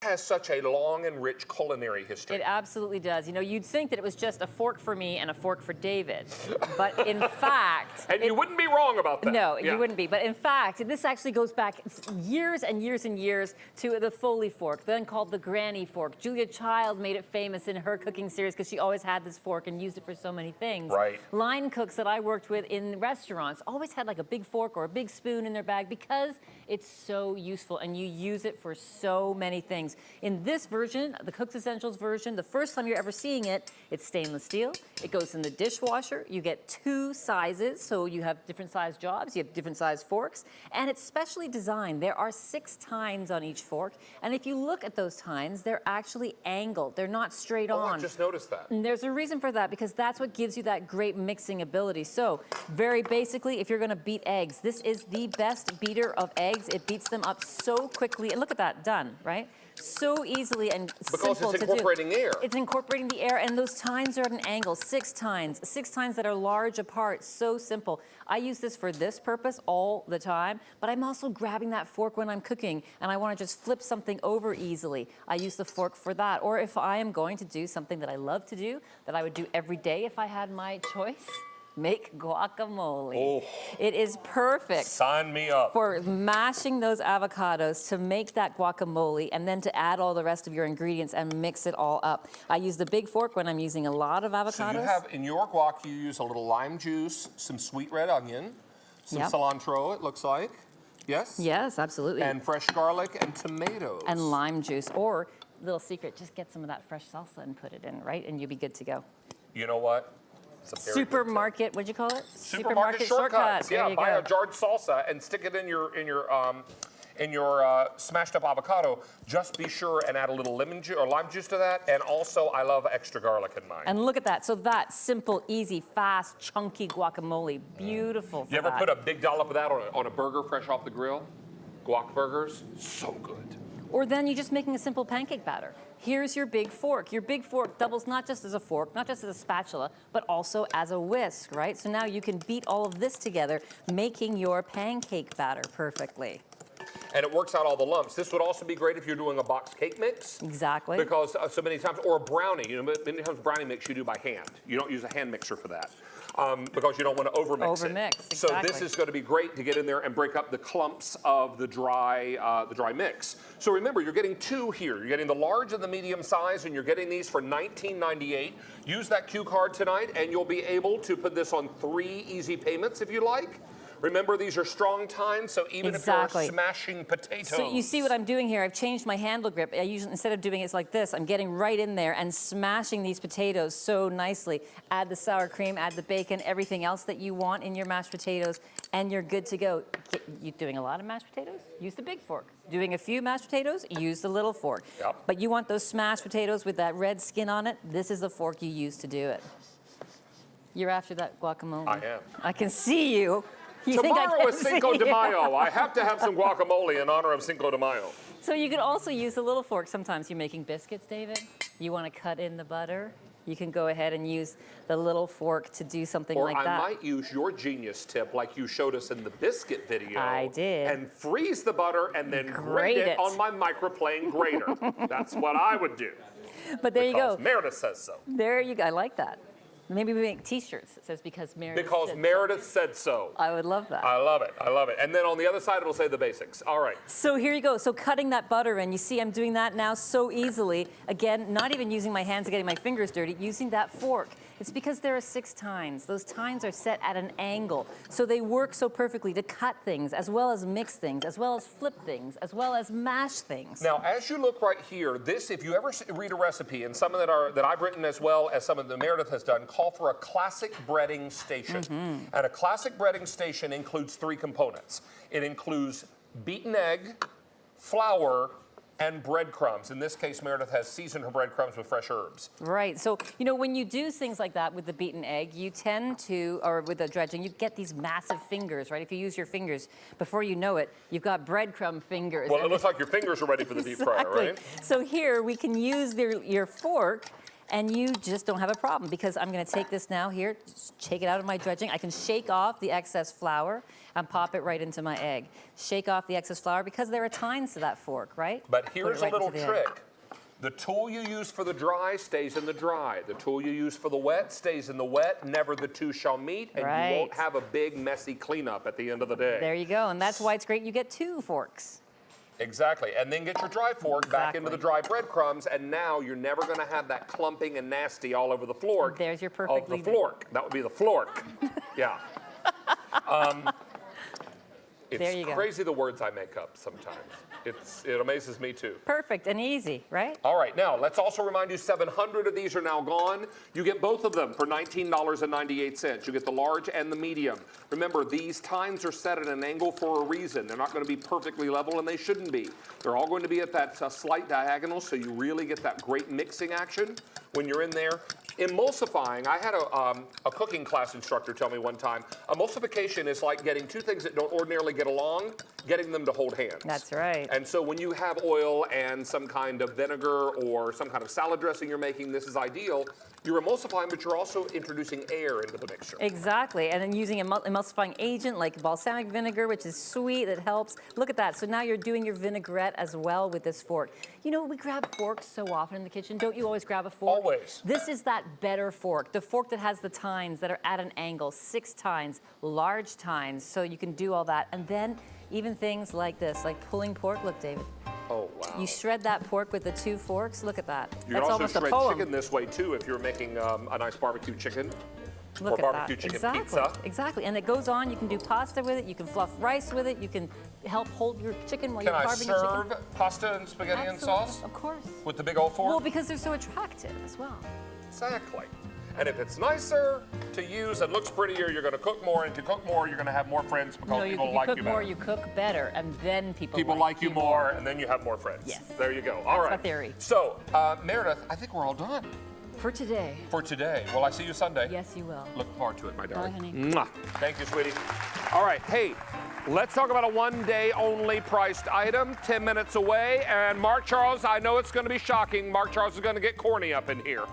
has such a long and rich culinary history. It absolutely does. You know, you'd think that it was just a fork for me and a fork for David, but in fact... And you wouldn't be wrong about that. No, you wouldn't be. But in fact, this actually goes back years and years and years to the Foley fork, then called the Granny fork. Julia Child made it famous in her cooking series because she always had this fork and used it for so many things. Right. Line cooks that I worked with in restaurants always had like a big fork or a big spoon in their bag because it's so useful and you use it for so many things. In this version, the Cooks Essentials version, the first time you're ever seeing it, it's stainless steel. It goes in the dishwasher. You get 2 sizes, so you have different size jobs, you have different size forks, and it's specially designed. There are 6 tines on each fork, and if you look at those tines, they're actually angled. They're not straight on. I just noticed that. And there's a reason for that, because that's what gives you that great mixing ability. So, very basically, if you're gonna beat eggs, this is the best beater of eggs. It beats them up so quickly, and look at that, done, right? So easily and simple to do. Because it's incorporating air. It's incorporating the air, and those tines are at an angle, 6 tines that are large apart, so simple. I use this for this purpose all the time, but I'm also grabbing that fork when I'm cooking, and I want to just flip something over easily. I use the fork for that. Or if I am going to do something that I love to do, that I would do every day if I had my choice, make guacamole. Oh. It is perfect. Sign me up. For mashing those avocados to make that guacamole and then to add all the rest of your ingredients and mix it all up. I use the big fork when I'm using a lot of avocados. So you have, in your guac, you use a little lime juice, some sweet red onion, some cilantro, it looks like. Yes? Yes, absolutely. And fresh garlic and tomatoes. And lime juice. Or, little secret, just get some of that fresh salsa and put it in, right? And you'll be good to go. You know what? Supermarket, what'd you call it? Supermarket shortcuts. There Yeah, you buy go. a jarred salsa and stick it in your smashed up avocado. Just be sure and add a little lemon juice or lime juice to that. And also, I love extra garlic in mine. And look at that. So that simple, easy, fast, chunky guacamole, beautiful. You ever put a big dollop of that on a burger fresh off the grill? Guac burgers, so good. Or then you're just making a simple pancake batter. Here's your big fork. Your big fork doubles not just as a fork, not just as a spatula, but also as a whisk, right? So now you can beat all of this together, making your pancake batter perfectly. And it works out all the lumps. This would also be great if you're doing a box cake mix. Exactly. Because so many times, or a brownie, you know, many times brownie mix you do by hand. You don't use a hand mixer for that. Because you don't want to overmix it. Exactly. So this is going to be great to get in there and break up the clumps of the dry mix. So remember, you're getting 2 here. You're getting the large and the medium size, and you're getting these for $19.98. Use that Q card tonight, and you'll be able to put this on 3 easy payments if you like. Remember, these are strong tines, so even if you're smashing potatoes. So you see what I'm doing here? I've changed my handle grip. I usually, instead of doing it like this, I'm getting right in there and smashing these potatoes so nicely. Add the sour cream, add the bacon, everything else that you want in your mashed potatoes, and you're good to go. You doing a lot of mashed potatoes? Use the big fork. Doing a few mashed potatoes? Use the little fork. Yep. But you want those smashed potatoes with that red skin on it? This is the fork you use to do it. You're after that guacamole. I am. I can see you. Tomorrow is Cinco de Mayo. I have to have some guacamole in honor of Cinco de Mayo. So you can also use a little fork. Sometimes you're making biscuits, David. You want to cut in the butter. You can go ahead and use the little fork to do something like that. Or I might use your genius tip like you showed us in the biscuit video. I did. And freeze the butter and then grate it on my microplane grater. That's what I would do. But there you go. Meredith says so. There you go. I like that. Maybe we make T-shirts that says because Meredith said so. I would love that. I love it. I love it. And then on the other side, it'll say the basics. All right. So here you go. So cutting that butter in, you see I'm doing that now so easily. Again, not even using my hands and getting my fingers dirty, using that fork. It's because there are 6 tines. Those tines are set at an angle. So they work so perfectly to cut things, as well as mix things, as well as flip things, as well as mash things. Now, as you look right here, this, if you ever read a recipe, and some that I've written as well as some of that Meredith has done, call for a classic breading station. And a classic breading station includes 3 components. It includes beaten egg, flour, and breadcrumbs. In this case, Meredith has seasoned her breadcrumbs with fresh herbs. Right. So, you know, when you do things like that with the beaten egg, you tend to, or with the dredging, you get these massive fingers, right? If you use your fingers, before you know it, you've got breadcrumb fingers. Well, it looks like your fingers are ready for the deep fryer, right? So here, we can use your fork and you just don't have a problem because I'm going to take this now here, just take it out of my dredging. I can shake off the excess flour and pop it right into my egg. Shake off the excess flour because there are tines to that fork, right? But here's right a little into the egg. trick. The tool you use for the dry stays in the dry. The tool you use for the wet stays in the wet. Never the two shall meet, and you won't have a big, messy cleanup at the end of the day. There you go, and that's why it's great you get 2 forks. Exactly, and then get your dry fork back into the dry breadcrumbs, and now you're never going to have that clumping and nasty all over the floor. There's your Of perfectly... the flork. That would be the flork. Yeah. There you It's go. crazy the words I make up sometimes. It amazes me too. Perfect and easy, right? All right, now let's also remind you 700 of these are now gone. You get both of them for $19.98. You get the large and the medium. Remember, these tines are set at an angle for a reason. They're not going to be perfectly level, and they shouldn't be. They're all going to be at that slight diagonal, so you really get that great mixing action when you're in there. Emulsifying, I had a cooking class instructor tell me one time, emulsification is like getting two things that don't ordinarily get along, getting them to hold hands. That's right. And so when you have oil and some kind of vinegar or some kind of salad dressing you're making, this is ideal. You're emulsifying, but you're also introducing air into the mixture. Exactly, and then using an emulsifying agent like balsamic vinegar, which is sweet, that helps. Look at that, so now you're doing your vinaigrette as well with this fork. You know, we grab forks so often in the kitchen. Don't you always grab a fork? Always. This is that better fork, the fork that has the tines that are at an angle, 6 tines, large tines, so you can do all that. And then even things like this, like pulling pork. Look, David. Oh, wow. You shred that pork with the 2 forks. Look at that. You That's can also almost a shred poem. chicken this way, too, if you're making a nice barbecue chicken. Look or at barbecue that. chicken Exactly. pizza. Exactly. And it goes on. You can do pasta with it. You can fluff rice with it. You can help hold your chicken while Can you're I carving your serve chicken. pasta and spaghetti and Absolutely. sauce Of course. with the big old fork? Well, because they're so attractive as well. Exactly. And if it's nicer to use and looks prettier, you're going to cook more. And if you cook more, you're going to have more friends because No, people if you like cook you more, better. you cook better, and then people Like you more, and then you have more friends. Yes. There you go. All right. my theory. So, Meredith, I think we're all done For today. for today. Will I see you Sunday? Yes, you will. Look forward to it, my darling. honey. Mwah. Thank you, sweetie. All right, hey, let's talk about a one-day only priced item, 10 minutes away. And Mark Charles, I know it's going to be shocking. Mark Charles is going to get corny up in here.